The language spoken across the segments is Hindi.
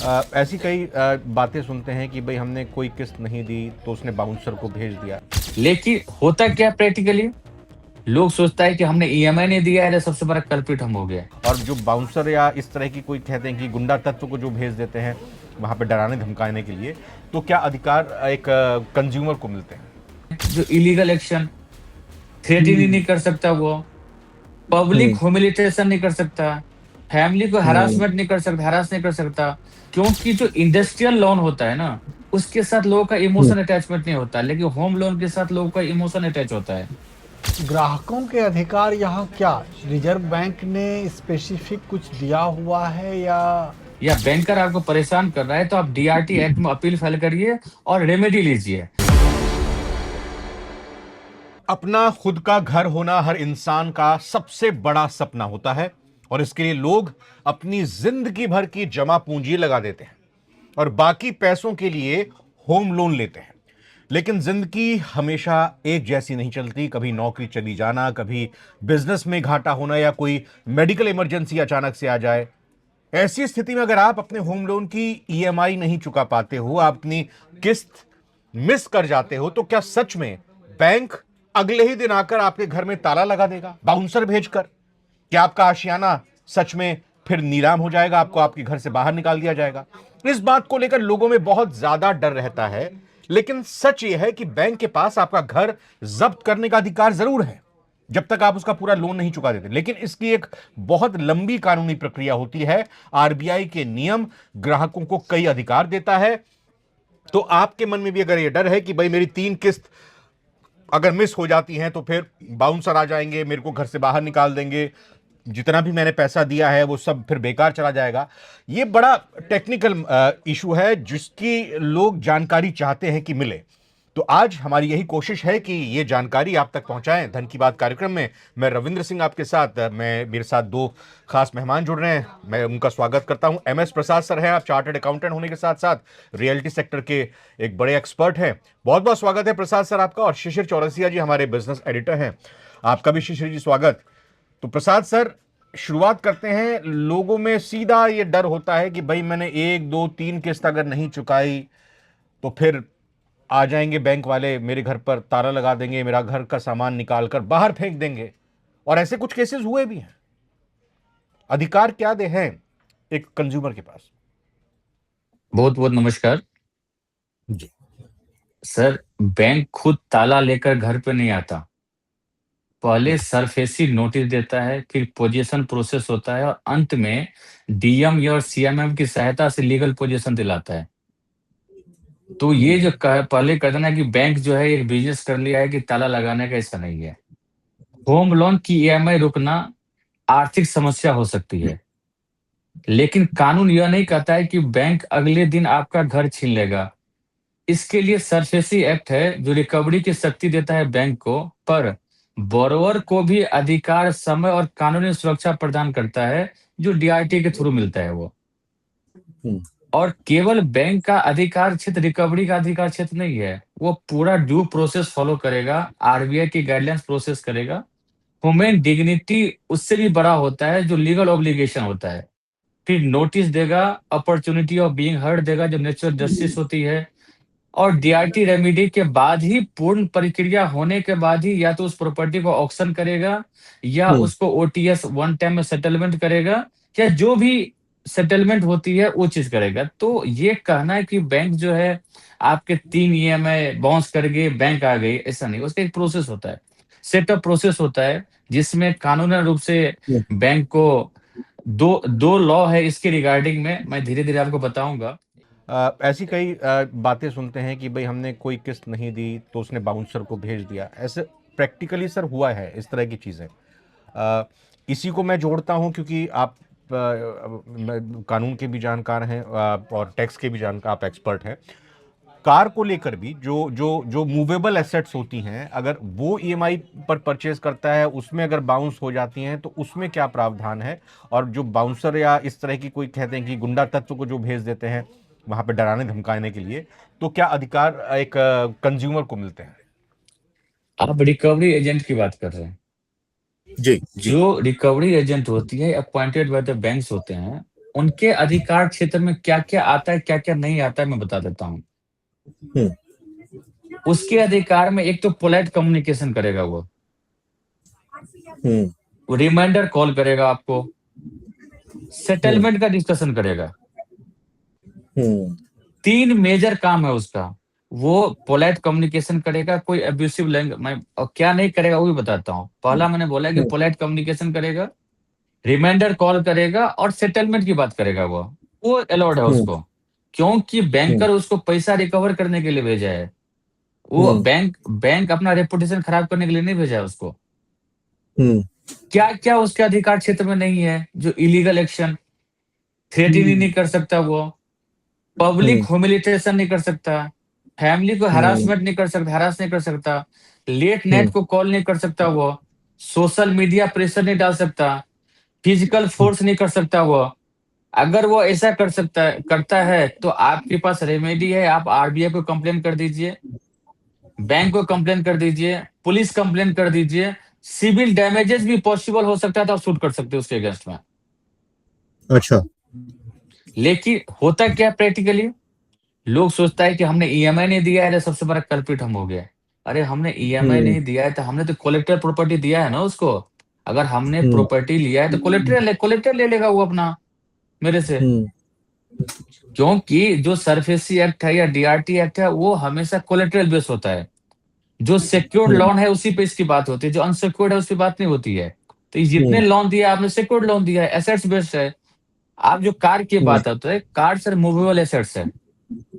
ऐसी कई बातें सुनते हैं कि भाई हमने कोई किस्त नहीं दी तो उसने बाउंसर को भेज दिया। लेकिन होता क्या प्रैक्टिकली, लोग सोचता है कि हमने ईएमआई नहीं दिया है तो सबसे बड़ा कल्प्रिट हम हो गए। और जो बाउंसर या इस तरह की कोई कहते हैं कि गुंडा तत्व को जो भेज देते हैं वहां पे डराने धमकाने के लिए, तो क्या अधिकार एक कंज्यूमर को मिलते हैं? जो इलीगल एक्शन थ्रेटनिंग हम्म। नहीं कर सकता, वो पब्लिक हम्म। ह्यूमिलिटेशन नहीं कर सकता, फैमिली को हम्म। हरासमेंट नहीं कर सकता, हरास नहीं कर सकता। क्योंकि जो इंडस्ट्रियल लोन होता है ना, उसके साथ लोगों का हम्म। इमोशन अटैचमेंट नहीं होता, लेकिन होम लोन के साथ लोगों का इमोशन अटैच होता है। ग्राहकों के अधिकार यहाँ क्या रिजर्व बैंक ने स्पेसिफिक कुछ दिया हुआ है या बैंकर आपको परेशान कर रहा है तो आप डीआरटी एक्ट में अपील फाइल करिए और रेमेडी लीजिए। अपना खुद का घर होना हर इंसान का सबसे बड़ा सपना होता है और इसके लिए लोग अपनी जिंदगी भर की जमा पूंजी लगा देते हैं और बाकी पैसों के लिए होम लोन लेते हैं। लेकिन जिंदगी हमेशा एक जैसी नहीं चलती। कभी नौकरी चली जाना, कभी बिजनेस में घाटा होना या कोई मेडिकल इमरजेंसी अचानक से आ जाए। ऐसी स्थिति में अगर आप अपने होम लोन की ईएमआई नहीं चुका पाते हो, आप अपनी किस्त मिस कर जाते हो, तो क्या सच में बैंक अगले ही दिन आकर आपके घर में ताला लगा देगा बाउंसर भेजकर? क्या आपका आशियाना सच में फिर नीलाम हो जाएगा? आपको आपके घर से बाहर निकाल दिया जाएगा? इस बात को लेकर लोगों में बहुत ज्यादा डर रहता है। लेकिन सच यह है कि बैंक के पास आपका घर जब्त करने का अधिकार जरूर है जब तक आप उसका पूरा लोन नहीं चुका देते। लेकिन इसकी एक बहुत लंबी कानूनी प्रक्रिया होती है। आरबीआई के नियम ग्राहकों को कई अधिकार देता है। तो आपके मन में भी अगर यह डर है कि भाई मेरी 3 किस्त अगर मिस हो जाती हैं तो फिर बाउंसर आ जाएंगे, मेरे को घर से बाहर निकाल देंगे, जितना भी मैंने पैसा दिया है वो सब फिर बेकार चला जाएगा। ये बड़ा टेक्निकल इशू है जिसकी लोग जानकारी चाहते हैं कि मिले। तो आज हमारी यही कोशिश है कि ये जानकारी आप तक पहुंचाएं। धन की बात कार्यक्रम में मैं रविंद्र सिंह आपके साथ, मेरे साथ 2 खास मेहमान जुड़ रहे हैं। मैं उनका स्वागत करता हूं। एमएस प्रसाद सर हैं, आप चार्टर्ड अकाउंटेंट होने के साथ साथ रियल्टी सेक्टर के एक बड़े एक्सपर्ट हैं। बहुत बहुत स्वागत है प्रसाद सर आपका। और शिशिर चौरसिया जी हमारे बिजनेस एडिटर हैं, आपका भी शिशिर जी स्वागत। तो प्रसाद सर, शुरुआत करते हैं। लोगों में सीधा ये डर होता है कि भाई मैंने 1 2 3 किस्त अगर नहीं चुकाई तो फिर आ जाएंगे बैंक वाले, मेरे घर पर ताला लगा देंगे, मेरा घर का सामान निकाल कर बाहर फेंक देंगे। और ऐसे कुछ केसेस हुए भी हैं। अधिकार क्या दे हैं एक कंज्यूमर के पास? बहुत बहुत नमस्कार जी। सर। बैंक खुद ताला लेकर घर पे नहीं आता, पहले सरफेसी नोटिस देता है, फिर पोजीशन प्रोसेस होता है और अंत में डीएम या सीएमएम की सहायता से लीगल पोजीशन दिलाता है। तो ये जो पहले कहते ना कि बैंक जो है एक बिजनेस कर लिया है कि ताला लगाने का, ऐसा नहीं है। होम लोन की ईएमआई रुकना आर्थिक समस्या हो सकती है, लेकिन कानून यह नहीं कहता है कि बैंक अगले दिन आपका घर छीन लेगा। इसके लिए सरफेसी एक्ट है जो रिकवरी की शक्ति देता है बैंक को, पर बोरोवर को भी अधिकार, समय और कानूनी सुरक्षा प्रदान करता है, जो डीआरटी के थ्रू मिलता है वो। हम्म। और केवल बैंक का अधिकार क्षेत्र रिकवरी का अधिकार क्षेत्र नहीं है, वो पूरा ड्यू प्रोसेस फॉलो करेगा, आरबीआई की गाइडलाइंस प्रोसेस करेगा। ह्यूमन डिग्निटी उससे भी बड़ा होता है, जो लीगल ऑब्लिगेशन होता है। फिर नोटिस देगा, अपॉर्चुनिटी ऑफ बीइंग हर्ड देगा, जो नेचुरल जस्टिस होती है। और डीआरटी रेमेडी के बाद ही, पूर्ण प्रक्रिया होने के बाद ही, या तो उस प्रॉपर्टी को ऑक्शन करेगा या हम्म। उसको ओटीएस वन टाइम में सेटलमेंट करेगा, या जो भी सेटलमेंट होती है वो चीज करेगा। तो ये कहना है कि बैंक जो है आपके 3 ईएमआई बाउंस कर गए, बैंक आ गई, ऐसा नहीं। उसका एक प्रोसेस होता है, सेटअप प्रोसेस होता है, जिसमें कानूनी रूप से बैंक को दो दो लॉ है इसके रिगार्डिंग में, मैं धीरे धीरे आपको बताऊंगा। ऐसी कई बातें सुनते हैं कि भाई हमने कोई किस्त नहीं दी तो उसने बाउंसर को भेज दिया। ऐसे प्रैक्टिकली सर हुआ है इस तरह की चीज़ें? इसी को मैं जोड़ता हूं क्योंकि आप कानून के भी जानकार हैं और टैक्स के भी जानकार, आप एक्सपर्ट हैं। कार को लेकर भी जो जो जो मूवेबल एसेट्स होती हैं, अगर वो ईएमआई पर परचेज करता है, उसमें अगर बाउंस हो जाती हैं तो उसमें क्या प्रावधान है? और जो बाउंसर या इस तरह की कोई कहते हैं कि गुंडा तत्व को जो भेज देते हैं वहां पे डराने धमकाने के लिए, तो क्या अधिकार एक कंज्यूमर को मिलते हैं? आप रिकवरी एजेंट की बात कर रहे हैं। जी जी। जो रिकवरी एजेंट होती है अपॉइंटेड बाय द बैंक्स होते हैं, उनके अधिकार क्षेत्र में क्या क्या आता है, क्या क्या नहीं आता है, मैं बता देता हूँ। हम्म, उसके अधिकार में एक तो पोलाइट कम्युनिकेशन करेगा हम्म, वो रिमाइंडर कॉल करेगा आपको, हम्म, सेटलमेंट का डिस्कशन करेगा। हम्म, 3 मेजर काम है उसका। वो पोलाइट कम्युनिकेशन करेगा, कोई अब्यूसिव लैंग्वेज मैं और क्या नहीं करेगा वो भी बताता हूँ। पहला मैंने बोला कि हम्म, पोलाइट कम्युनिकेशन करेगा, रिमाइंडर कॉल करेगा और सेटलमेंट की बात करेगा वो अलाउड है हम्म, उसको, क्योंकि हम्म, बैंकर उसको पैसा रिकवर करने के लिए भेजा है। वो हम्म, बैंक अपना रेपुटेशन खराब करने के लिए नहीं भेजा है उसको। हम्म, क्या क्या उसके अधिकार क्षेत्र में नहीं है, जो इलीगल एक्शन, थ्रेटनिंग नहीं कर सकता वो, पब्लिक हम्म, ह्यूमिलिटेशन नहीं कर सकता, फैमिली को हम्म, हरासमेंट नहीं कर सकता, हरास नहीं कर सकता, लेट नाइट हम्म, को कॉल नहीं कर सकता वो, सोशल मीडिया प्रेशर नहीं डाल सकता, फिजिकल फोर्स नहीं कर सकता वो। अगर वो ऐसा करता है तो आपके पास रेमेडी है, आप आरबीआई को कंप्लेन कर दीजिए, बैंक को कंप्लेन कर दीजिए, पुलिस कंप्लेन कर दीजिए, सिविल डैमेजेस भी पॉसिबल हो सकता है तो आप शूट कर सकते हो उसके अगेंस्ट में। अच्छा। लेकिन होता क्या प्रैक्टिकली, लोग सोचता है कि हमने ईएमआई नहीं दिया है तो सबसे बड़ा कल्प्रिट हम हो गए। अरे हमने ईएमआई हम्म, नहीं दिया है तो हमने तो कोलेक्टर प्रॉपर्टी दिया है ना उसको। अगर हमने हम्म, प्रॉपर्टी लिया है तो कोलेक्टर ले लेगा वो अपना मेरे से। हम्म, क्योंकि जो सरफेसी एक्ट है या डीआरटी एक्ट है वो हमेशा कोलेक्टरल बेस होता है। जो सिक्योर्ड हम्म, लोन है उसी पे इसकी बात होती है, जो अनसिक्योर्ड है उस पे बात नहीं होती है। तो ये जितने हम्म, लोन दिया आपने सिक्योर्ड लोन दिया है, एसेट्स बेस्ड है। आप जो कार की हम्म, बात होता है, कार सर मूवेबल एसेट्स है। हम्म,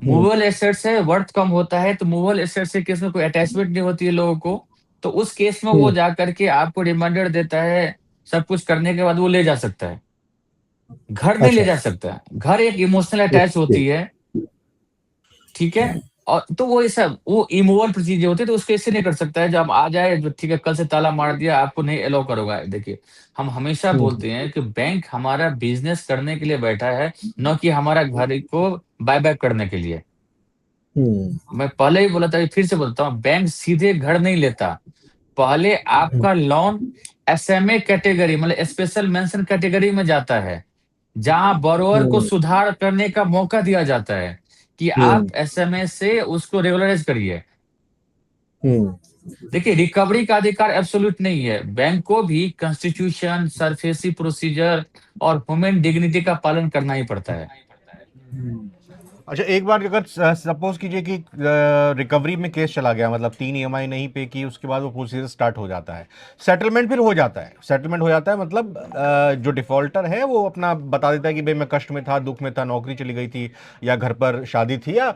मूवेबल एसेट्स है, वर्थ कम होता है, तो मूवेबल एसेट्स के केस में कोई अटैचमेंट नहीं होती है लोगों को। तो उस केस में वो हम्म, जा करके आपको रिमाइंडर देता है, सब कुछ करने के बाद वो ले जा सकता है। घर नहीं ले अच्छा। जा सकता, घर एक इमोशनल अटैच ओके। होती है, ठीक है। और तो वो ऐसा वो इमूवल चीजें होती है, तो उसको ऐसे नहीं कर सकता है जब आ जाए जो ठीक है कल से ताला मार दिया आपको नहीं अलाउ करोगा। देखिए हम हमेशा हम्म, बोलते हैं कि बैंक हमारा बिजनेस करने के लिए बैठा है, न कि हमारा घर को बाय बैक करने के लिए। हम्म, मैं पहले ही बोला था, फिर से बोलता हूँ, बैंक सीधे घर नहीं लेता। पहले हम्म, आपका लोन एसएमए कैटेगरी मतलब स्पेशल मेंशन कैटेगरी में जाता है, जहां बोरोवर को हम्म, सुधार करने का मौका दिया जाता है कि आप हम्म, एसएमए से उसको रेगुलराइज करिए। हम्म, देखिए रिकवरी का अधिकार एब्सोल्यूट नहीं है, बैंक को भी कॉन्स्टिट्यूशन, सरफेसी प्रोसीजर और ह्यूमन डिग्निटी का पालन करना ही पड़ता है। अच्छा, एक बार अगर सपोज कीजिए कि रिकवरी में केस चला गया, मतलब 3 EMI नहीं पे की, उसके बाद वो प्रोसीजर स्टार्ट हो जाता है, सेटलमेंट फिर हो जाता है, सेटलमेंट हो जाता है, मतलब जो डिफॉल्टर है वो अपना बता देता है कि भाई मैं कष्ट में था, दुख में था, नौकरी चली गई थी, या घर पर शादी थी, या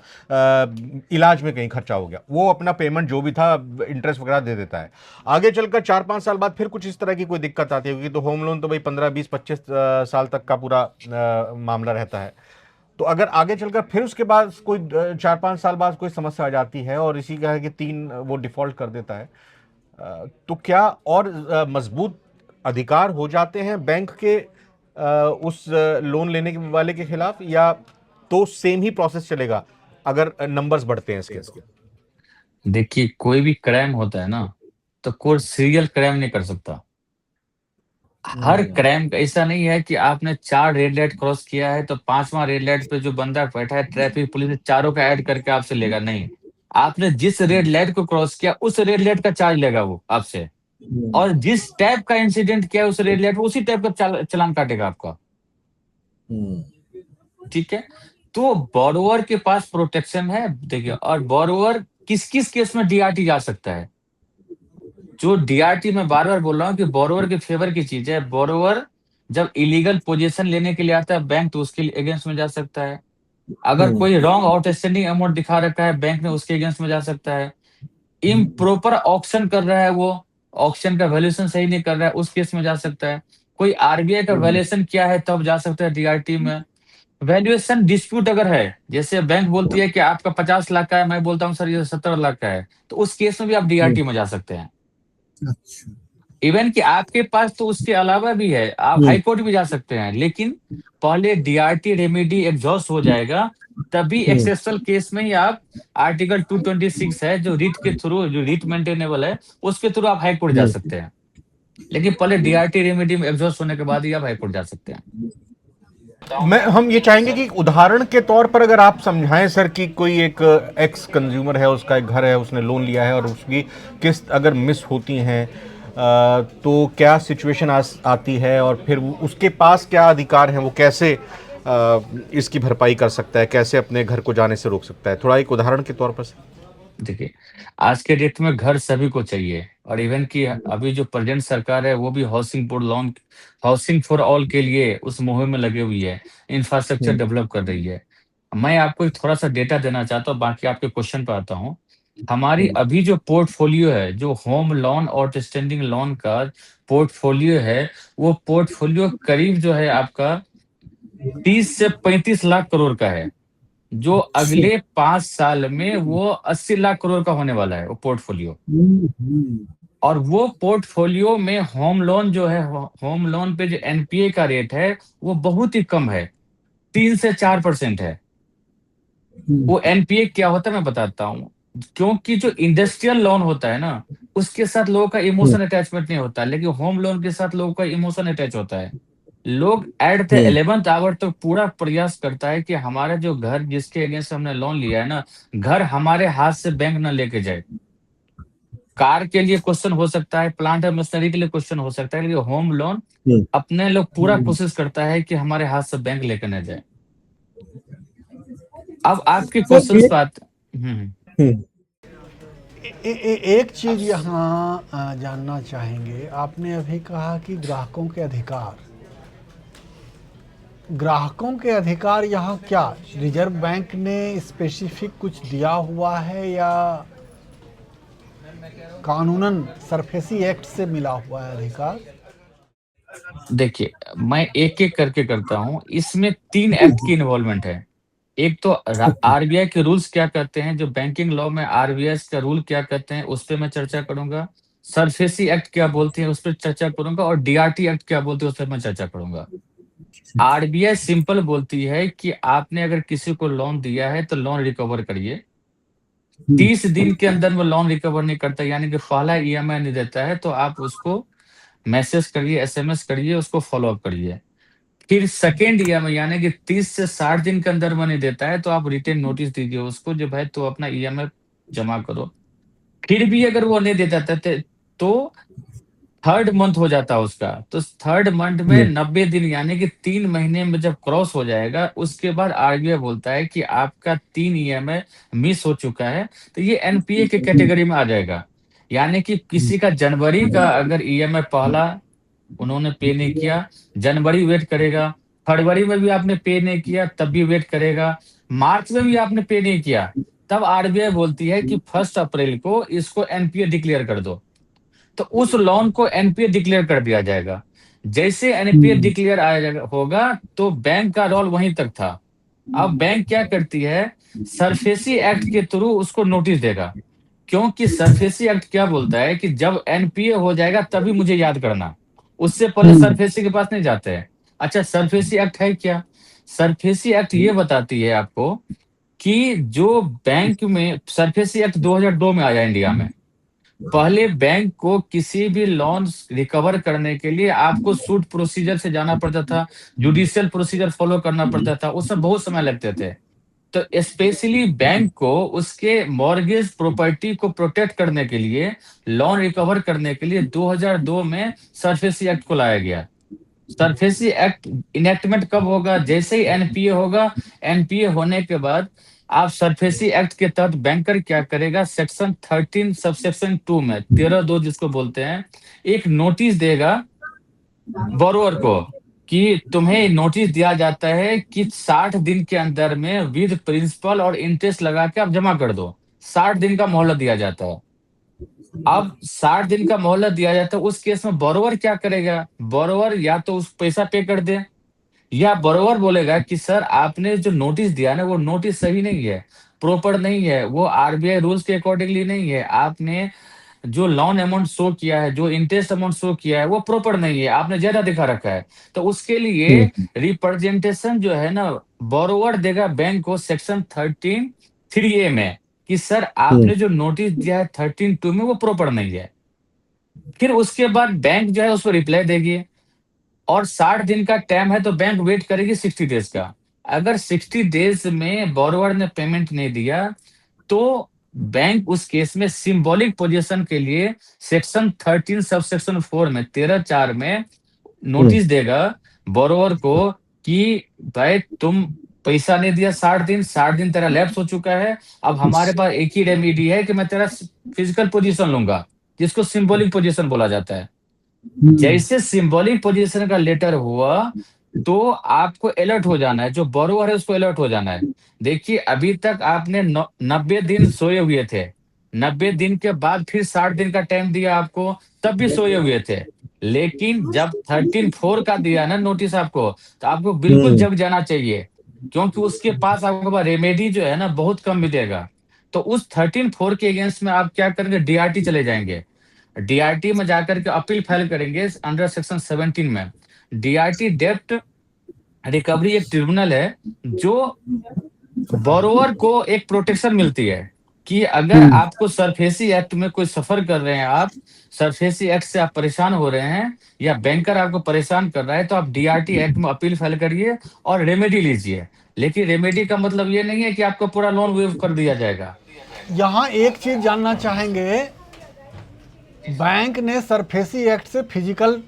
इलाज में कहीं खर्चा हो गया, वो अपना पेमेंट जो भी था इंटरेस्ट वगैरह दे देता है। आगे चलकर 4-5 साल बाद फिर कुछ इस तरह की कोई दिक्कत आती है, क्योंकि तो होम लोन तो भाई 15-20-25 साल तक का पूरा मामला रहता है। तो अगर आगे चलकर फिर उसके बाद कोई 4-5 साल बाद कोई समस्या आ जाती है और इसी का है कि 3 वो डिफॉल्ट कर देता है, तो क्या और मजबूत अधिकार हो जाते हैं बैंक के उस लोन लेने वाले के खिलाफ, या तो सेम ही प्रोसेस चलेगा अगर नंबर्स बढ़ते हैं इस केस के? देखिए कोई भी क्राइम होता है ना, तो कोई सीरियल क्राइम नहीं कर सकता। हर हम्म, क्राइम का ऐसा नहीं है कि आपने 4 रेड लाइट क्रॉस किया है तो 5वां रेड लाइट पे जो बंदा बैठा है ट्रैफिक पुलिस ने चारों का ऐड करके आपसे लेगा, नहीं। आपने जिस रेड लाइट को क्रॉस किया उस रेड लाइट का चार्ज लेगा वो आपसे, और जिस टाइप का इंसिडेंट किया उस रेड लाइट पे उसी टाइप का चालान काटेगा आपका, हम्म, ठीक है। तो बोरोवर के पास प्रोटेक्शन है, देखिए। और बोरोवर किस किस केस में डीआरटी जा सकता है, जो डीआरटी में बार बार बोल रहा हूँ कि बोरोवर के फेवर की चीज है। बोरोवर जब इलीगल पोजीशन लेने के लिए आता है बैंक, तो उसके अगेंस्ट में जा सकता है। अगर हम्म, कोई रॉन्ग आउटस्टैंडिंग अमाउंट दिखा रखा है बैंक ने, उसके अगेंस्ट में जा सकता है। इम्प्रॉपर ऑक्शन कर रहा है वो, ऑक्शन का वैल्यूएशन सही नहीं कर रहा है, उस केस में जा सकता है। कोई आरबीआई का हम्म, वैल्यूएशन क्या है तब जा सकता है डीआरटी में। वैल्यूएशन डिस्प्यूट अगर है, जैसे बैंक बोलती है कि आपका 50 लाख का है, मैं बोलता हूँ सर ये 17 लाख का है, तो उस केस में भी आप हम्म, डीआरटी में जा सकते हैं। अच्छा। इवन कि आपके पास तो उसके अलावा भी है, आप हम्म, हाई कोर्ट भी जा सकते हैं, लेकिन पहले डीआरटी रेमेडी एग्जॉस्ट हो जाएगा, तभी हम्म, एक्सेप्शनल केस में ही आप आर्टिकल 226 है जो रीट के थ्रू, जो रीट मेंटेनेबल है, उसके थ्रू आप हाई कोर्ट जा हम्म, सकते हैं। लेकिन पहले डीआरटी रेमेडी में एग्जॉस्ट होने के बाद ही आप हाई कोर्ट जा सकते हैं। मैं हम ये चाहेंगे कि उदाहरण के तौर पर अगर आप समझाएं सर कि कोई एक एक्स कंज्यूमर है, उसका एक घर है, उसने लोन लिया है और उसकी किस्त अगर मिस होती हैं तो क्या सिचुएशन आती है और फिर उसके पास क्या अधिकार हैं, वो कैसे इसकी भरपाई कर सकता है, कैसे अपने घर को जाने से रोक सकता है, थोड़ा एक उदाहरण के तौर पर सर। देखिए, आज के डेट में घर सभी को चाहिए और इवन कि अभी जो प्रेजेंट सरकार है वो भी हाउसिंग फॉर ऑल के लिए उस मुहिम में लगी हुई है, इंफ्रास्ट्रक्चर डेवलप कर रही है। मैं आपको एक थोड़ा-सा डेटा देना चाहता हूँ, बाकी आपके क्वेश्चन पे आता हूँ। हमारी अभी जो पोर्टफोलियो है, जो होम लोन और आउटस्टैंडिंग लोन का पोर्टफोलियो है, वो पोर्टफोलियो करीब जो है आपका 30 से 35 लाख करोड़ का है। जो अच्छा। अगले 5 साल में वो 80 लाख करोड़ का होने वाला है वो पोर्टफोलियो। हम्म। और वो पोर्टफोलियो में होम लोन जो है, होम लोन पे जो एनपीए का रेट है, वो बहुत ही कम है, 3 से 4% है। वो एनपीए क्या होता है मैं बताता हूँ। क्योंकि जो इंडस्ट्रियल लोन होता है ना, उसके साथ लोगों का इमोशन अटैचमेंट नहीं होता, लेकिन होम लोन के साथ लोगों का इमोशन अटैच होता है। लोग एट द 11th आवर तक पूरा प्रयास करता है कि हमारा जो घर जिसके अगेंस्ट हमने लोन लिया है ना, घर हमारे हाथ से बैंक ना लेके जाए। कार के लिए क्वेश्चन हो सकता है, प्लांट और मशीनरी के लिए क्वेश्चन हो सकता है, लेकिन होम लोन अपने लोग पूरा कोशिश करता है कि हमारे हाथ से बैंक लेकर ना जाए। अब आपके सर क्वेश्चंस एक पे आते हम्म। हम्म, एक चीज यहाँ जानना चाहेंगे। आपने अभी कहा कि ग्राहकों के अधिकार यहाँ क्या रिजर्व बैंक ने स्पेसिफिक कुछ दिया हुआ है या कानूनन सरफेसी एक्ट से मिला हुआ है अधिकार? देखिए, मैं एक-एक करके करता हूँ। इसमें 3 एक्ट की इन्वॉल्वमेंट है। एक तो आरबीआई के रूल्स क्या कहते हैं, जो बैंकिंग लॉ में आरबीआई का रूल क्या कहते हैं, उस पे मैं चर्चा करूँगा। सरफेसी एक्ट क्या बोलती है, उस पे चर्चा करूँगा और डीआरटी एक्ट क्या बोलती है, उस पे मैं चर्चा करूँगा। आरबीआई सिंपल बोलती है कि आपने अगर किसी को लोन दिया है, तो लोन रिकवर करिए। 30 दिन के अंदर वो लोन रिकवर नहीं करता, यानी कि पहला ईएमआई नहीं देता है, तो आप उसको मैसेज करिए, एसएमएस करिए, उसको फ़ॉलो अप करिए। फिर सेकंड ईएमआई यानी कि 30 से 60 दिन के अंदर वो नहीं देता है, तो आप रिटेन नोटिस दीजिए उसको, जो भाई तू अपना ईएमआई जमा करो। फिर भी अगर वो नहीं देता था तो थर्ड मंथ हो जाता है उसका। तो थर्ड मंथ में 90 दिन यानी कि 3 महीने में जब क्रॉस हो जाएगा, उसके बाद आरबीआई बोलता है कि आपका 3 ईएमआई मिस हो चुका है, तो ये एनपीए के कैटेगरी में आ जाएगा। यानी कि किसी का जनवरी का अगर ईएमआई पहला उन्होंने पे नहीं किया, जनवरी वेट करेगा, फरवरी में भी आपने पे नहीं किया तब भी वेट करेगा, मार्च में भी आपने पे नहीं किया, तब आरबीआई बोलती है कि 1 अप्रैल को इसको एनपीए डिक्लेयर कर दो। तो उस लोन को एनपीए डिक्लेयर कर दिया जाएगा। जैसे एनपीए डिक्लेयर आ जाएगा होगा, तो बैंक का रोल वहीं तक था। अब बैंक क्या करती है, सरफेसी एक्ट के थ्रू उसको नोटिस देगा। क्योंकि सरफेसी एक्ट क्या बोलता है कि जब एनपीए हो जाएगा तभी मुझे याद करना, उससे पहले सरफेसी के पास नहीं जाते हैं। अच्छा, सरफेसी एक्ट है क्या? सरफेसी एक्ट ये बताती है आपको कि जो बैंक में सरफेसी एक्ट 2002 में आया इंडिया में। पहले बैंक को किसी भी लोन रिकवर करने के लिए आपको सूट प्रोसीजर से जाना पड़ता था, जुडिशियल प्रोसीजर फॉलो करना पड़ता था, उसमें बहुत समय लगते थे। तो स्पेशली बैंक को उसके मॉर्गेज प्रॉपर्टी को प्रोटेक्ट करने के लिए, लोन रिकवर करने के लिए 2002 में सरफेसी एक्ट को लाया गया। सरफेसी एक्ट इनेक्टमेंट कब होगा? जैसे ही एनपीए होगा, एनपीए होने के बाद आप सरफेसी एक्ट के तहत बैंकर क्या करेगा, सेक्शन 13 सबसेक्शन 2 में 13(2) जिसको बोलते हैं, एक नोटिस देगा बोरोअर को कि तुम्हें नोटिस दिया जाता है कि 60 दिन के अंदर में विद प्रिंसिपल और इंटरेस्ट लगा के आप जमा कर दो। 60 दिन का मोहलत दिया जाता है। अब 60 दिन का मोहलत दिया जाता है, उस केस में बोरोवर क्या करेगा? बोरोवर या तो उस पैसा पे कर दे, या बोरोवर बोलेगा कि सर आपने जो नोटिस दिया ना, वो नोटिस सही नहीं है, प्रॉपर नहीं है, वो आरबीआई रूल्स के अकॉर्डिंगली नहीं है, आपने जो लोन अमाउंट शो किया है, जो इंटरेस्ट अमाउंट शो किया है, वो प्रॉपर नहीं है, आपने ज्यादा दिखा रखा है। तो उसके लिए रिप्रेजेंटेशन जो है ना, बोरोवर देगा बैंक को सेक्शन 13(3)(a) में कि सर आपने जो नोटिस दिया है 13(2) में, वो प्रॉपर नहीं है। फिर उसके बाद बैंक जो है उस पर रिप्लाई देगी और 60 दिन का टाइम है तो बैंक वेट करेगी 60 डेज का। अगर 60 डेज में बोरोवर ने पेमेंट नहीं दिया तो बैंक उस केस में सिंबॉलिक पोजीशन के लिए सेक्शन 13 सब सेक्शन 4 में 13(4) में हम्म नोटिस देगा बोरोवर को कि भाई तुम पैसा नहीं दिया 60 दिन, 60 दिन तेरा लैप्स हो चुका है। अब हमारे पास एक ही रेमेडी है कि मैं तेरा फिजिकल पोजीशन लूंगा, जिसको सिंबॉलिक पोजीशन बोला जाता है। हम्म जैसे सिंबॉलिक पोजीशन का लेटर हुआ तो आपको अलर्ट हो जाना है, जो बोरोवर है उसको अलर्ट हो जाना है। देखिए अभी तक आपने 90 दिन सोए हुए थे, 90 दिन के बाद फिर 60 दिन का टाइम दिया आपको, तब भी सोए हुए थे। लेकिन जब 13(4) का दिया ना नोटिस आपको, तो आपको बिल्कुल हम्म जग जाना चाहिए, क्योंकि उसके पास आपके पास रेमेडी जो है ना बहुत कम मिलेगा। तो उस 13(4) के अगेंस्ट में आप क्या करेंगे, डीआरटी चले जाएंगे। डीआरटी में जाकर के अपील फाइल करेंगे अंडर सेक्शन 17 में। डीआरटी डेप्ट रिकवरी एक ट्रिब्यूनल है जो बोरोवर को एक प्रोटेक्शन मिलती है कि अगर हम्म आपको सरफेसी एक्ट में कोई सफर कर रहे हैं, आप सरफेसी एक्ट से आप परेशान हो रहे हैं या बैंकर आपको परेशान कर रहा है, तो आप डीआरटी एक्ट में अपील फाइल करिए और रेमेडी लीजिए। लेकिन रेमेडी का मतलब ये नहीं है कि आपका पूरा लोन वेव कर दिया जाएगा। यहाँ एक चीज जानना चाहेंगे, बैंक ने सरफेसी एक्ट से फिजिकल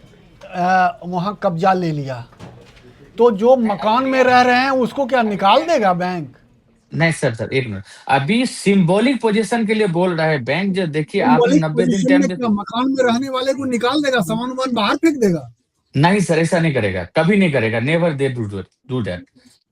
वहाँ कब्जा ले लिया, तो जो मकान में रह रहे हैं उसको क्या निकाल देगा बैंक? नहीं सर, सर एक मिनट, अभी सिंबॉलिक पोजीशन के लिए बोल रहा है बैंक। जो देखिए आपने सिंबॉलिक 90 दिन पोजीशन टाइम में दे। क्या मकान में रहने वाले को निकाल देगा, सामान वामान बाहर फेंक देगा? नहीं सर, ऐसा नहीं करेगा, कभी नहीं करेगा, नेवर दे डू दैट।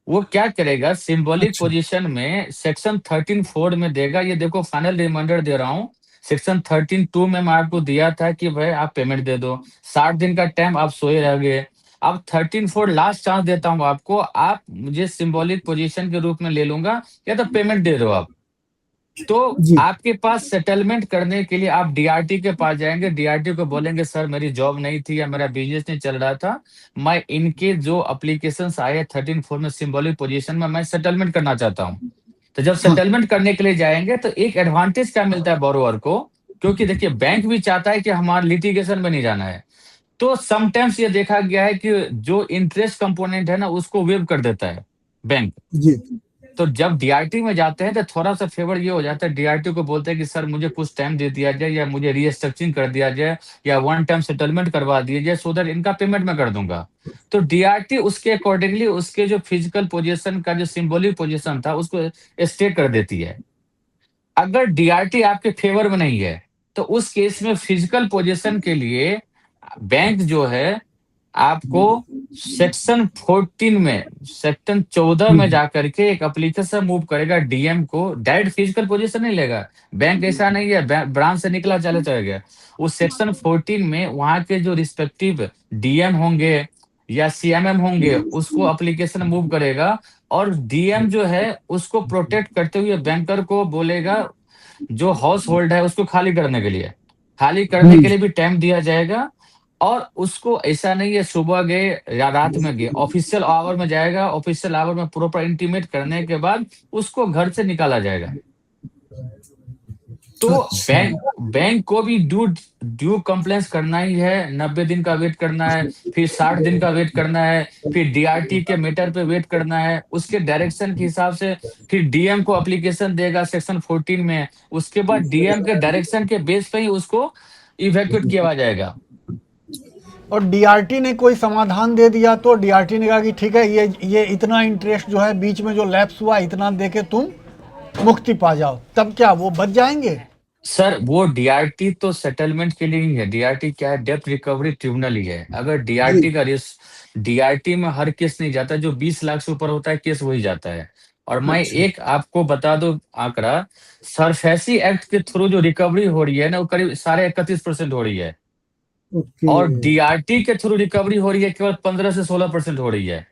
वो क्या करेगा, सिंबॉलिक अच्छा। पोजीशन में सेक्शन 13(4) में देगा। ये देखो फाइनल रिमाइंडर दे रहा हूँ, सेक्शन 13(2) में मैं आपको दिया था कि भाई आप पेमेंट दे दो, 60 दिन का टाइम आप सोए रह गए। अब 13(4) लास्ट चांस देता हूँ आपको, आप मुझे सिंबॉलिक पोजीशन के रूप में ले लूंगा या तो पेमेंट दे दो आप। तो जी। आपके पास सेटलमेंट करने के लिए आप डीआरटी के पास जाएंगे, डीआरटी को बोलेंगे सर मेरी जॉब नहीं थी या मेरा बिजनेस नहीं चल रहा था, मैं इनके जो अप्लीकेशंस आए 13(4) में सिंबॉलिक पोजीशन में मैं सेटलमेंट करना चाहता हूँ। तो जब हाँ। सेटलमेंट करने के लिए जाएंगे तो एक एडवांटेज क्या मिलता है बोरोवर को, क्योंकि देखिए बैंक भी चाहता है कि हमारा लिटिगेशन में नहीं जाना है। तो समटाइम्स ये देखा गया है कि जो इंटरेस्ट कंपोनेंट है ना उसको वेव कर देता है बैंक। जी। तो जब डीआरटी में जाते हैं तो थोड़ा सा फेवर ये हो जाता है, डीआरटी को बोलते हैं कि सर मुझे कुछ टाइम दे दिया जाए या मुझे रीस्ट्रक्चरिंग कर दिया जाए या वन टाइम सेटलमेंट करवा दिया जाए, सो दैट इनका पेमेंट मैं कर दूंगा। तो डीआरटी उसके अकॉर्डिंगली उसके जो फिजिकल पोजीशन का जो सिंबॉलिक पोजीशन था उसको स्टे कर देती है। अगर डीआरटी आपके फेवर में नहीं है तो उस केस में फिजिकल पोजीशन के लिए बैंक जो है आपको सेक्शन 14 में, सेक्शन 14 में जाकर के एक एप्लीकेशन मूव करेगा डीएम को। डायरेक्ट फिजिकल पोजीशन नहीं लेगा, बैंक ऐसा नहीं है ब्रांच से निकला चले जाएगा। उस सेक्शन 14 में वहां के जो रिस्पेक्टिव डीएम होंगे या सीएमएम होंगे उसको एप्लीकेशन मूव करेगा, और डीएम जो है उसको प्रोटेक्ट करते हुए बैंकर को बोलेगा जो हाउस होल्ड है उसको खाली करने के लिए, खाली करने हम्म के लिए भी टाइम दिया जाएगा। और उसको ऐसा नहीं है सुबह गए या रात में गए, ऑफिशियल आवर में जाएगा, ऑफिशियल आवर में प्रॉपर इंटीमेट करने के बाद उसको घर से निकाला जाएगा। तो अच्छा। बैंक बैंक को भी ड्यू ड्यू कंप्लेंस करना ही है, 90 दिन का वेट करना है, फिर 60 दिन का वेट करना है, फिर डीआरटी के मैटर पे वेट करना है, उसके डायरेक्शन के हिसाब से फिर डीएम को एप्लीकेशन देगा सेक्शन 14 में, उसके बाद डीएम के डायरेक्शन के बेस पे ही उसको इवैक्यूएट किया जाएगा। और डीआरटी ने कोई समाधान दे दिया तो डीआरटी ने कहा कि ठीक है, ये इतना इंटरेस्ट जो है बीच में जो लैप्स हुआ इतना दे के तुम मुक्ति पा जाओ, तब क्या वो बच जाएंगे? सर वो डीआरटी तो सेटलमेंट के लिए ही है, डीआरटी क्या है, डेप्ट रिकवरी ट्रिब्यूनल ही है। अगर जी। डीआरटी का डीआरटी में हर केस नहीं जाता, जो 20 लाख से ऊपर होता है केस वही जाता है। और मैं अच्छा। एक आपको बता दो आंकड़ा, सरफेसी एक्ट के थ्रू जो रिकवरी हो रही है ना वो करीब 31.5% हो रही है, ओके। और डीआरटी के थ्रू रिकवरी हो रही है केवल 15 से 16% हो रही है।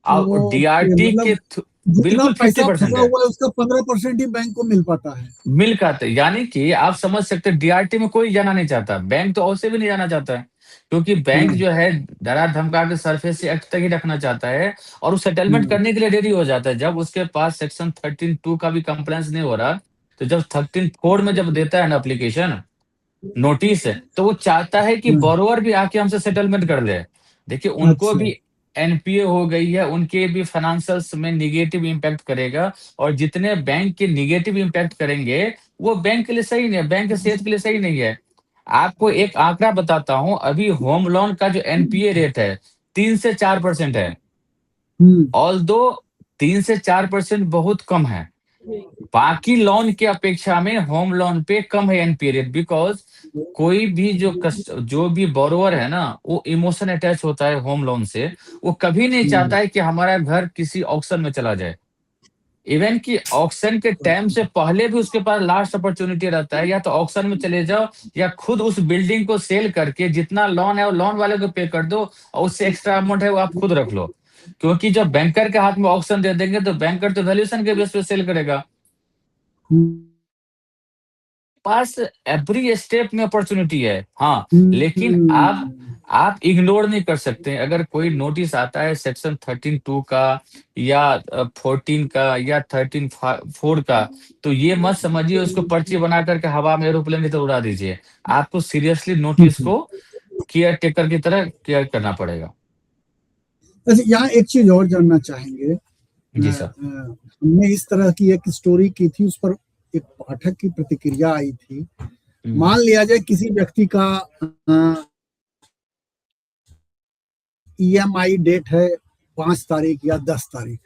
और ओके, डीआरटी के मतलब जितना बिल्कुल पैसा 50% फंसा है। हुआ है उसका 15% ही बैंक को मिल पाता है? मिल खाते, यानी कि आप समझ सकते हैं डीआरटी में कोई जाना नहीं चाहता, बैंक तो और से भी नहीं जाना चाहता है, क्योंकि बैंक हाँ। जो है डरा धमका के सरफेस से एक्ट तक ही रखना चाहता है, और वो सेटलमेंट हम्म करने के लिए रेडी हो जाता है जब उसके पास सेक्शन 13(2) का भी कंप्लेंस नहीं हो रहा। तो जब 13(4) में जब देता है ना एप्लीकेशन नोटिस है, तो वो चाहता है कि हम्म बोरोवर भी आके हमसे सेटलमेंट कर ले। देखिए उनको अच्छा। भी एनपीए हो गई है, उनके भी फाइनेंशियल्स में निगेटिव इम्पैक्ट करेगा, और जितने बैंक के निगेटिव इम्पैक्ट करेंगे वो बैंक के लिए सही नहीं है, बैंक की सेहत के लिए सही नहीं है। आपको एक आंकड़ा बताता हूं, अभी होम लोन का जो एनपीए रेट है 3 से 4% है। हम्म। ऑल दो 3 से 4% बहुत कम है, बाकी लोन की अपेक्षा में होम लोन पे कम है एनपीए रेट, बिकॉज कोई भी जो भी बोरोवर है ना, वो इमोशन अटैच होता है होम लोन से। वो कभी नहीं चाहता है कि हमारा घर किसी ऑक्शन में चला जाए। इवन कि ऑक्शन के टाइम से पहले भी उसके पास लास्ट अपॉर्चुनिटी रहता है, या तो ऑक्शन में चले जाओ, या खुद उस बिल्डिंग को सेल करके जितना लोन है वो लोन वाले को पे कर दो, और उससे एक्स्ट्रा अमाउंट है वो आप खुद रख लो। क्योंकि जब बैंकर के हाथ में ऑक्शन दे देंगे तो बैंकर तो वैल्यूएशन के बेस पे सेल करेगा। हम्म। पास एवरी स्टेप में अपॉर्चुनिटी है, हाँ, लेकिन हम्म। आप इग्नोर नहीं कर सकते। अगर कोई नोटिस आता है सेक्शन 13(2) का, या 14 का, या 13(4) का, तो ये मत समझिए उसको पर्ची बना करके हवा में एरोप्लेन की तरह उड़ा दीजिए। आपको सीरियसली नोटिस को केयर टेकर की तरह केयर करना पड़ेगा। अच्छा, यहाँ एक चीज और जानना चाहेंगे। जी सर। हमने इस तरह की एक स्टोरी की थी, उस पर एक पाठक की प्रतिक्रिया आई थी। हम्म, मान लिया जाए किसी व्यक्ति का ईएमआई डेट है 5 तारीख या 10 तारीख,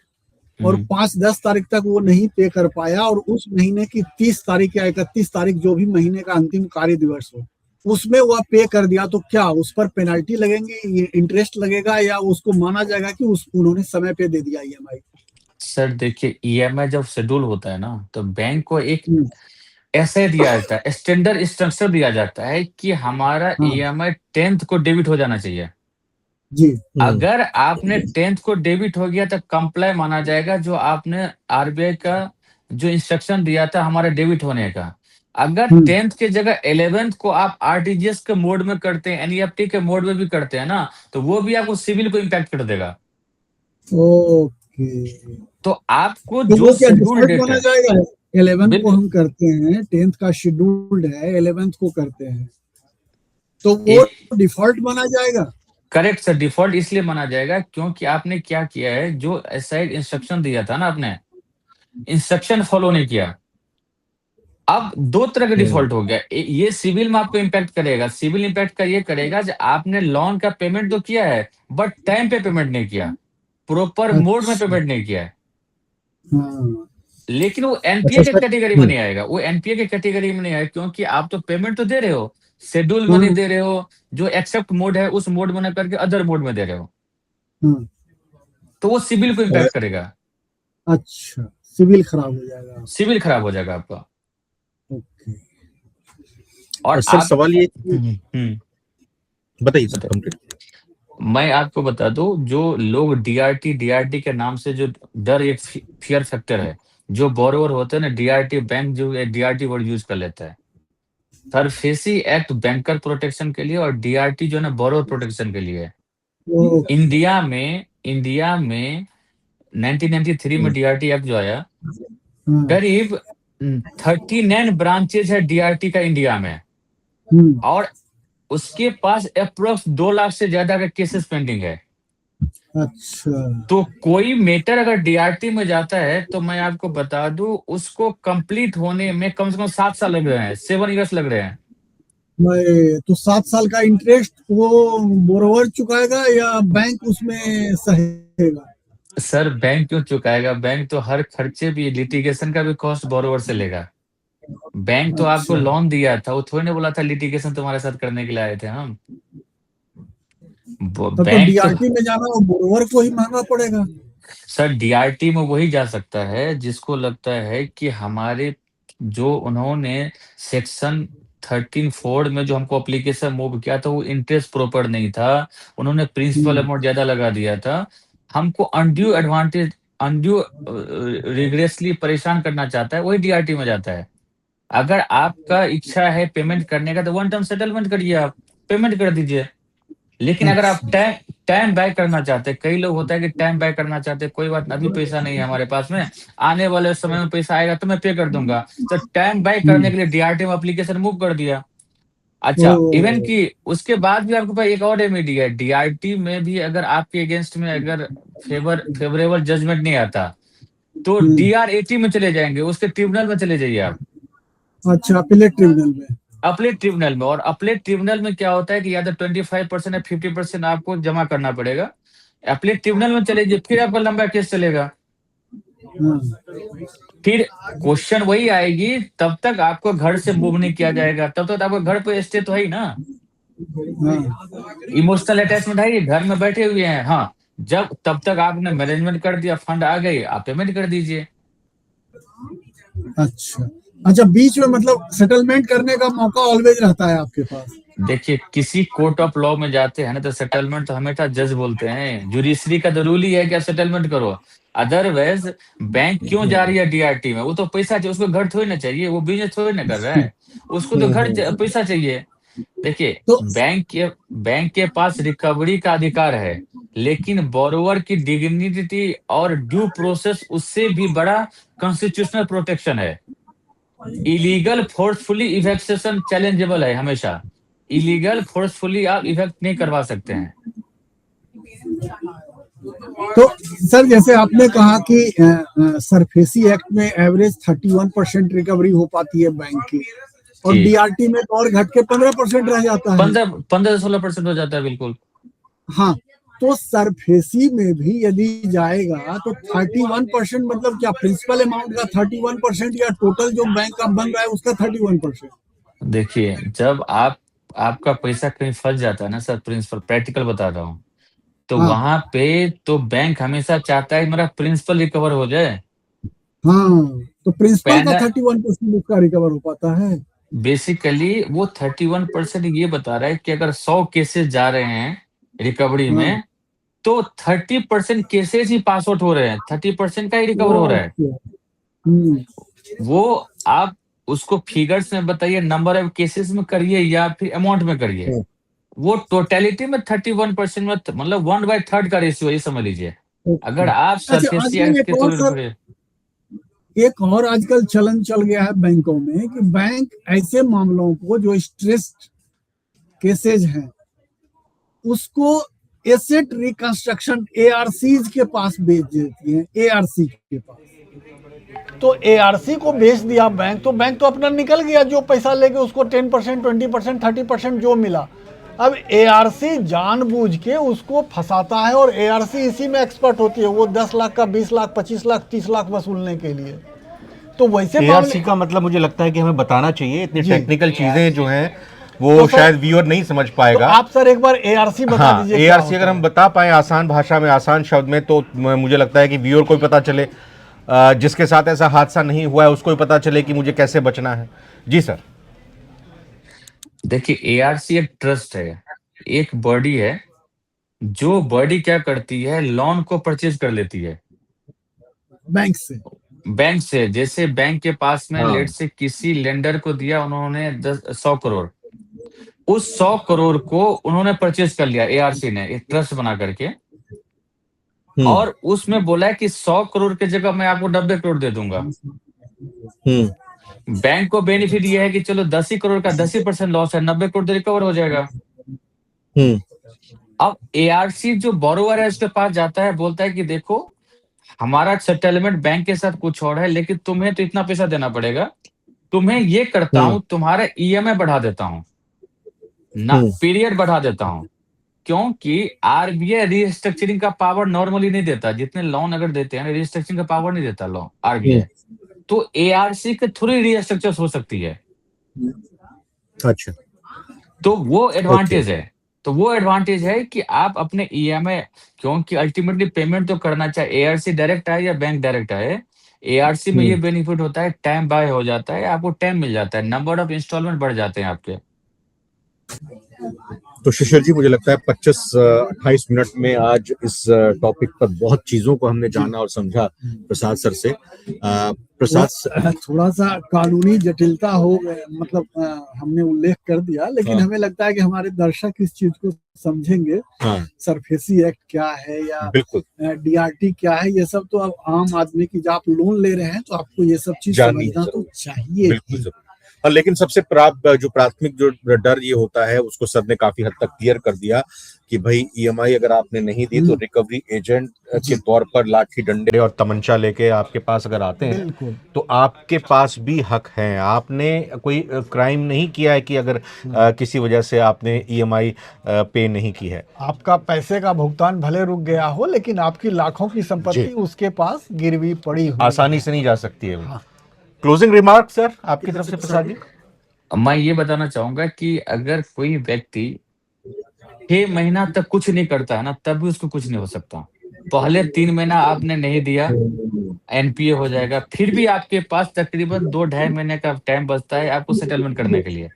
और हम्म, 5-10 तारीख तक वो नहीं पे कर पाया, और उस महीने की 30 तारीख या 31 तारीख, जो भी महीने का अंतिम कार्य दिवस हो, उसमें वह पे कर दिया, तो क्या उस पर पेनल्टी लगेंगे, इंटरेस्ट लगेगा, या उसको माना जाएगा कि उन्होंने समय पे दे दिया ईएमआई? सर देखिए ईएमआई जब शेड्यूल होता है ना, तो बैंक को एक ऐसे दिया जाता है, स्टैंडर्ड स्ट्रक्चर दिया जाता है कि हमारा हाँ। ईएमआई 10th को डेबिट हो जाना चाहिए। जी। अगर आपने 10th को डेबिट हो गया तो कंप्लाई माना जाएगा, जो आपने आरबीआई का जो इंस्ट्रक्शन दिया था हमारे डेबिट होने का। अगर हम्म। 10th की जगह 11th को आप आरटीजीएस के मोड में करते हैं, एनईएफटी के मोड में भी करते हैं ना, तो वो भी आपको सिविल को इम्पैक्ट कर देगा। ओके। तो आपको तो जो वो क्या शेड्यूल डिफॉल्ट डेट माना है, जाएगा? 11 को बिल्कुल हम करते हैं, 10th का शेड्यूल्ड है, 11th को करते हैं, तो वो ए, डिफॉल्ट माना जाएगा? करेक्ट सर, डिफॉल्ट इसलिए माना जाएगा क्योंकि आपने क्या किया है, जो साइड इंस्ट्रक्शन दिया था ना, आपने इंस्ट्रक्शन फॉलो नहीं किया। अब दो तरह का डिफॉल्ट हो गया, ये सिविल में आपको इम्पैक्ट करेगा। सिविल इम्पैक्ट का ये करेगा कि आपने लोन का पेमेंट तो किया है, बट टाइम पे पेमेंट नहीं किया, प्रॉपर मोड में अच्छा। पेमेंट नहीं किया है। हाँ। लेकिन वो अच्छा एनपीए के सर। कैटेगरी में नहीं आएगा, वो एनपीए के कैटेगरी में नहीं आएगा, क्योंकि आप तो पेमेंट तो दे रहे हो, शेड्यूल में नहीं हाँ। दे रहे हो, जो एक्सेप्ट मोड है उस मोड में ना करके अदर मोड में दे रहे हो, हाँ। तो वो सिविल को इम्पैक्ट करेगा। अच्छा, सिविल खराब हो जाएगा। सिविल खराब हो जाएगा आपका। ओके। और और सर आप सवाल ये बताइए सर, बताइए। कंप्लीट। मैं आपको बता दूं, जो लोग डीआरटी डीआरटी के नाम से जो डर, एक फियर फैक्टर है, जो बोरोवर होते हैं ना, डीआरटी बैंक जो डीआरटी वर्ड यूज कर लेता है। सरफेसी एक्ट बैंकर प्रोटेक्शन के लिए, और डीआरटी जो है ना बोरोवर प्रोटेक्शन के लिए है। ओके। इंडिया में 1993 में डीआरटी एक्ट जो आया, हाँ। करीब 39 ब्रांचेज है डीआरटी का इंडिया में, हम्म। और उसके पास अप्रोक्स 2 लाख से ज्यादा का केसेस पेंडिंग है। अच्छा। तो कोई मैटर अगर डीआरटी में जाता है, तो मैं आपको बता दूं उसको कंप्लीट होने में कम से कम 7 साल लग रहे हैं, 7 years लग रहे हैं। मैं तो 7 साल का इंटरेस्ट वो बोरोवर चुकाएगा या बैंक उसमें सहेगा? सर बैंक क्यों चुकाएगा, बैंक तो हर खर्चे भी, लिटिगेशन का भी कॉस्ट बोरोवर से लेगा। बैंक तो आपको अच्छा। लोन दिया था, वो थोड़ी ने बोला था लिटिगेशन तुम्हारे साथ करने के लिए आए थे हम। तब तो बैंक तो, डीआरटी में जाना वो बोरोवर को ही महंगा पड़ेगा। सर डीआरटी में वही जा सकता है जिसको लगता है कि हमारे, जो उन्होंने सेक्शन 13(4) में जो हमको एप्लीकेशन मूव किया था वो इंटरेस्ट प्रॉपर नहीं था, उन्होंने प्रिंसिपल हम्म। अमाउंट ज्यादा लगा दिया था, हमको अनड्यू एडवांटेज, अनड्यू रिग्रेसली परेशान करना चाहता है, वही डीआरटी में जाता है। अगर आपका इच्छा है पेमेंट करने का, तो वन टाइम सेटलमेंट करिए, आप पेमेंट कर दीजिए। लेकिन अगर आप अच्छा। टाइम टाइम बाय करना चाहते हैं, कई लोग होता है कि टाइम बाय करना चाहते हैं, कोई बात नहीं, अभी पैसा नहीं है हमारे पास में, आने वाले समय में पैसा आएगा तो मैं पे कर दूंगा, तो टाइम बाय करने हम्म। के लिए डीआरटी में एप्लीकेशन मूव कर दिया। अच्छा, तो इवन कि उसके बाद भी आपके पास एक और रेमेडी है, डीआरटी में भी अगर आपके अगेंस्ट में अगर फेवरेबल जजमेंट नहीं आता तो हम्म, डीआर80 में चले जाएंगे, उसके ट्रिब्यूनल में चले जाइए आप, अच्छा, अपीलेट ट्रिब्यूनल में। अपलेट ट्रिब्यूनल में। और अपलेट ट्रिब्यूनल में क्या होता है कि या तो 25% या 50% आपको जमा करना पड़ेगा। अपलेट ट्रिब्यूनल में चले जाइए, फिर आपका लंबा केस चलेगा। हाँ, फिर क्वेश्चन वही आएगी, तब तक आपको घर से मूव नहीं किया जाएगा, तब तक आपको घर पे स्टे तो है ही ना, हाँ, इमोशनल अटैचमेंट है, ये घर में बैठे हुए हैं। हाँ, जब तब तक आपने मैनेजमेंट कर दिया, फंड आ गई, आप पेमेंट कर दीजिए। अच्छा, अच्छा, बीच में मतलब सेटलमेंट करने का मौका ऑलवेज रहता है आपके पास। देखिए, किसी कोर्ट ऑफ लॉ में जाते हैं ना तो सेटलमेंट तो हमेशा जज बोलते हैं, जुडिशरी का तो रूल ही है कि आप सेटलमेंट करो। अदरवाइज बैंक क्यों जा रही है डीआरटी में? वो तो पैसा चाहिए उसको, घर थोड़ी ना चाहिए, वो बिजनेस थोड़ी ना कर रहा है, उसको तो पैसा चाहिए। देखिए, तो बैंक के पास रिकवरी का अधिकार है, लेकिन बोरोवर की डिग्निटी और ड्यू प्रोसेस उससे भी बड़ा कॉन्स्टिट्यूशनल प्रोटेक्शन है। इलीगल फोर्सफुली इवेक्सेशन चैलेंजेबल है हमेशा, इलीगल फोर्सफुली आप इफेक्ट नहीं करवा सकते हैं। तो सर, जैसे आपने कहा कि सरफेसी एक्ट में एवरेज 31% रिकवरी हो पाती है बैंक की, और जी, डीआरटी में तो और घट के 15% रह जाता है। 15 से 16% हो जाता है, बिल्कुल। हाँ, तो सरफेसी में भी यदि जाएगा तो 31% मतलब क्या, प्रिंसिपल अमाउंट का 31% या टोटल जो बैंक का बन रहा है उसका 31%? देखिए, जब आपका पैसा कहीं फंस जाता है ना सर, प्रिंसिपल प्रैक्टिकल बता रहा हूँ, तो हाँ, वहां पे तो बैंक हमेशा चाहता है कि मेरा प्रिंसिपल रिकवर हो जाए। हाँ, तो प्रिंसिपल का पहला 31% उसका रिकवर हो पाता है। बेसिकली वो 31% ये बता रहा है कि अगर 100 केसेस जा रहे हैं रिकवरी हाँ, में, तो 30% केसेस ही पास आउट हो रहे हैं, 30% का ही रिकवर हो रहा है। ओके। हम्म, वो आप उसको फिगर्स में बताइए, नंबर ऑफ केसेस में करिए या फिर अमाउंट में करिए, वो टोटलिटी में 31% में, मतलब 1/3 का रेशियो, ये समझ लीजिए। अगर ओके। आप अच्छा, सरफेसी आजकल एक्ट एक के और थ्रू सर, पड़े। एक और आजकल चलन चल गया है बैंकों में कि बैंक ऐसे मामलों को जो स्ट्रेस्ड केसेज हैं उसको एसेट रिकंस्ट्रक्शन एआरसीज के पास बेच देती है, एआरसी के पास। तो एआरसी को बेच दिया बैंक, तो बैंक तो अपना निकल गया, जो पैसा लेके उसको 10%, 20%, 30% जो मिला। अब एआरसी जानबूझ के उसको फंसाता है, और एआरसी इसी में एक्सपर्ट होती है, वो 10 लाख का 20 लाख 25 लाख 30 लाख वसूलने के लिए। तो वैसे मामले एआरसी का मतलब मुझे लगता है कि हमें बताना चाहिए, इतनी जी। टेक्निकल चीजें जो हैं वो तो सर, शायद व्यूअर नहीं समझ तो पाएगा। आप सर एक बार एआरसी बता हाँ, दीजिए क्या एआरसी अगर होता हम है। बता पाए आसान भाषा में, आसान शब्द में, तो मुझे लगता है कि व्यूअर को भी पता चले, जिसके साथ ऐसा हादसा नहीं हुआ है उसको भी पता चले कि मुझे कैसे बचना है। जी सर। देखिए, एआरसी एक ट्रस्ट है, एक बॉडी है, जो बॉडी क्या करती है, लोन को परचेज कर लेती है बैंक से। बैंक से। जैसे बैंक के पास में हाँ। लेट से किसी लेंडर को दिया उन्होंने 100 करोड़, उस 100 करोड़ को उन्होंने परचेज कर लिया एआरसी ने, एक ट्रस्ट बना करके, हम्म। और उसमें बोला है कि 100 करोड़ की जगह मैं आपको 90 करोड़ दे दूंगा। हम्म। बैंक को बेनिफिट ये है कि चलो 10 ही करोड़ का 10% लॉस है, 90 करोड़ तो रिकवर हो जाएगा। हम्म। अब एआरसी जो बोरोवर है उसके पास जाता है, बोलता है कि देखो, हमारा सेटलमेंट बैंक के साथ कुछ और है, लेकिन तुम्हें तो इतना पैसा देना पड़ेगा, तुम्हें ये करता हम्म। हूं, तुम्हारा ईएमआई बढ़ा देता हूं ना, हम्म। पीरियड बढ़ा देता हूं। क्योंकि आरबीआई रीस्ट्रक्चरिंग का पावर नॉर्मली नहीं देता, जितने लोन अगर देते हैं रीस्ट्रक्चरिंग का पावर नहीं देता लोन हम्म। आरबीआई, तो एआरसी के थ्रू रीस्ट्रक्चर हो सकती है। अच्छा। तो वो ओके। एडवांटेज है, तो वो एडवांटेज है कि आप अपने ईएमआई, क्योंकि अल्टीमेटली पेमेंट तो करना चाहे एआरसी डायरेक्ट आए या बैंक डायरेक्ट आए, एआरसी में ये हम्म। बेनिफिट होता है, टाइम बाय हो जाता है, आपको टाइम मिल जाता है, नंबर ऑफ इंस्टॉलमेंट बढ़ जाते हैं आपके। तो शिशिर जी, मुझे लगता है 25-28 मिनट में आज इस टॉपिक पर बहुत चीजों को हमने जाना और समझा प्रसाद सर से। थोड़ा प्रसाद सर, थोड़ा सा कानूनी जटिलता हो गया, मतलब हमने उल्लेख कर दिया, लेकिन हाँ। हमें लगता है कि हमारे दर्शक इस चीज को समझेंगे। हाँ, सरफेसी एक्ट क्या है या बिल्कुल डीआरटी क्या है, ये सब तो अब आम आदमी की, जब आप लोन ले रहे हैं तो आपको ये सब चीज जाननी है समझना तो जरूर, चाहिए बिल्कुल ही। जरूर। लेकिन सबसे जो प्राथमिक जो डर ये होता है उसको सर ने काफी हद तक क्लियर कर दिया कि भाई ईएमआई अगर आपने नहीं दी तो रिकवरी एजेंट के तौर पर लाठी डंडे और तमंचा लेके आपके पास अगर आते हैं बिल्कुल। तो आपके पास भी हक है। आपने कोई क्राइम नहीं किया है कि अगर किसी वजह से आपने ईएमआई पे नहीं की है। आपका पैसे का भुगतान भले रुक गया हो, लेकिन आपकी लाखों की संपत्ति जी। उसके पास गिरवी पड़ी हुई आसानी से नहीं जा सकती है वो। हाँ। क्लोजिंग रिमार्क सर आपकी तरफ से प्रसाद जी। मैं ये बताना चाहूंगा कि अगर कोई व्यक्ति 6 महीना तक कुछ नहीं करता है ना, तब भी उसको कुछ नहीं हो सकता। पहले 3 महीना आपने नहीं दिया, एनपीए हो जाएगा। फिर भी आपके पास तकरीबन 2-2.5 महीने का टाइम बचता है आपको सेटलमेंट करने के लिए।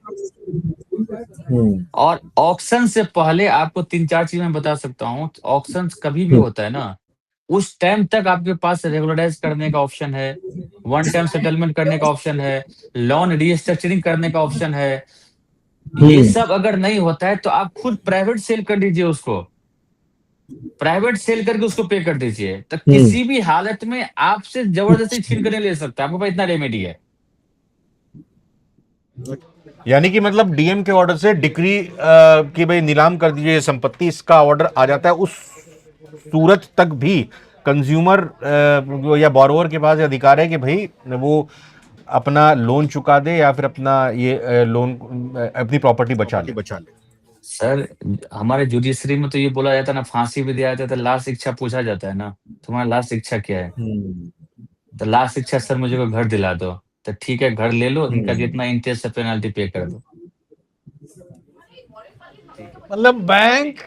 और ऑक्शन से पहले आपको 3-4 चीज मैं बता सकता हूँ। ऑक्शन कभी भी होता है ना, उस टाइम तक आपके पास रेगुलराइज करने का ऑप्शन है, वन टाइम सेटलमेंट करने का ऑप्शन है, लोन रीस्ट्रक्चरिंग करने का ऑप्शन है। ये सब अगर नहीं होता है तो आप खुद प्राइवेट सेल कर दीजिए उसको, प्राइवेट सेल करके उसको पे कर दीजिए। तो किसी भी हालत में आपसे जबरदस्ती छीन कर नहीं ले सकता, आपके पास इतना रेमेडी है। यानी कि मतलब डीएम के ऑर्डर से डिक्री कि भाई नीलाम कर दीजिए संपत्ति, इसका ऑर्डर आ जाता है। उस सूरत तक भी कंज्यूमर या बोरोवर के पास अधिकार है कि भाई वो अपना लोन चुका दे या फिर अपना ये लोन अपनी प्रॉपर्टी बचा ले। सर, हमारे जुडिशरी में तो ये बोला जाता है ना, फांसी भी दिया जाता है, लास्ट इच्छा पूछा जाता है ना, तुम्हारा लास्ट इच्छा क्या है? तो लास्ट इच्छा सर मुझे को घर दिला दो। तो ठीक है, घर ले लो, इनका जितना इंटरेस्ट है पेनल्टी पे कर दो। मतलब बैंक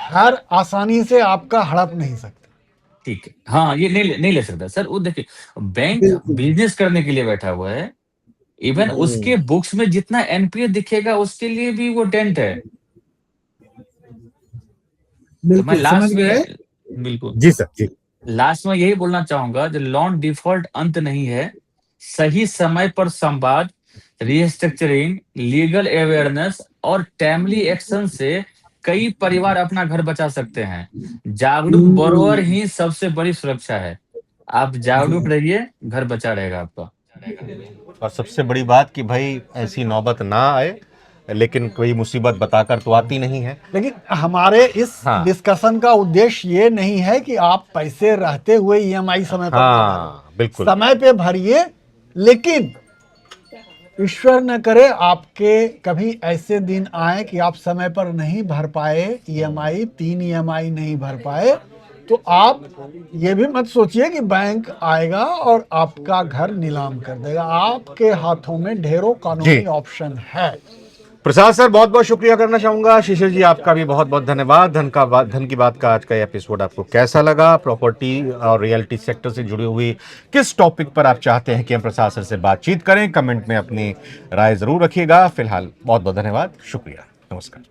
हर आसानी से आपका हड़प नहीं सकता। ठीक है, हाँ, ये नहीं ले सकता सर। वो देखिए, बैंक बिजनेस करने के लिए बैठा हुआ है। इवन उसके बुक्स में जितना एनपीए दिखेगा उसके लिए भी वो डेंट है। तो मैं लास्ट में बिल्कुल जी सर जी, लास्ट में यही बोलना चाहूंगा, जो लोन डिफॉल्ट अंत नहीं है। सही समय पर संवाद, रीस्ट्रक्चरिंग, लीगल अवेयरनेस और टाइमली एक्शन से कई परिवार अपना घर बचा सकते हैं। जागरूक बोरोवर ही सबसे बड़ी सुरक्षा है। आप जागरूक रहिए, घर बचा रहेगा आपका। और सबसे बड़ी बात कि भाई ऐसी नौबत ना आए, लेकिन कोई मुसीबत बताकर तो आती नहीं है। लेकिन हमारे इस हाँ। डिस्कशन का उद्देश्य ये नहीं है कि आप पैसे रहते हुए ईएमआई समय पर ना भरें। हाँ बिल्कुल, समय पे भरिए, लेकिन ईश्वर न करे आपके कभी ऐसे दिन आए कि आप समय पर नहीं भर पाए ईएमआई, 3 ईएमआई नहीं भर पाए, तो आप ये भी मत सोचिए कि बैंक आएगा और आपका घर नीलाम कर देगा। आपके हाथों में ढेरों कानूनी जी। ऑप्शन है। प्रसाद सर बहुत बहुत शुक्रिया करना चाहूंगा। शिशिर जी आपका भी बहुत बहुत धन्यवाद। धन की बात का आज का एपिसोड आपको कैसा लगा? प्रॉपर्टी और रियलिटी सेक्टर से जुड़ी हुई किस टॉपिक पर आप चाहते हैं कि हम प्रसाद सर से बातचीत करें? कमेंट में अपनी राय जरूर रखिएगा। फिलहाल बहुत बहुत धन्यवाद, शुक्रिया, नमस्कार।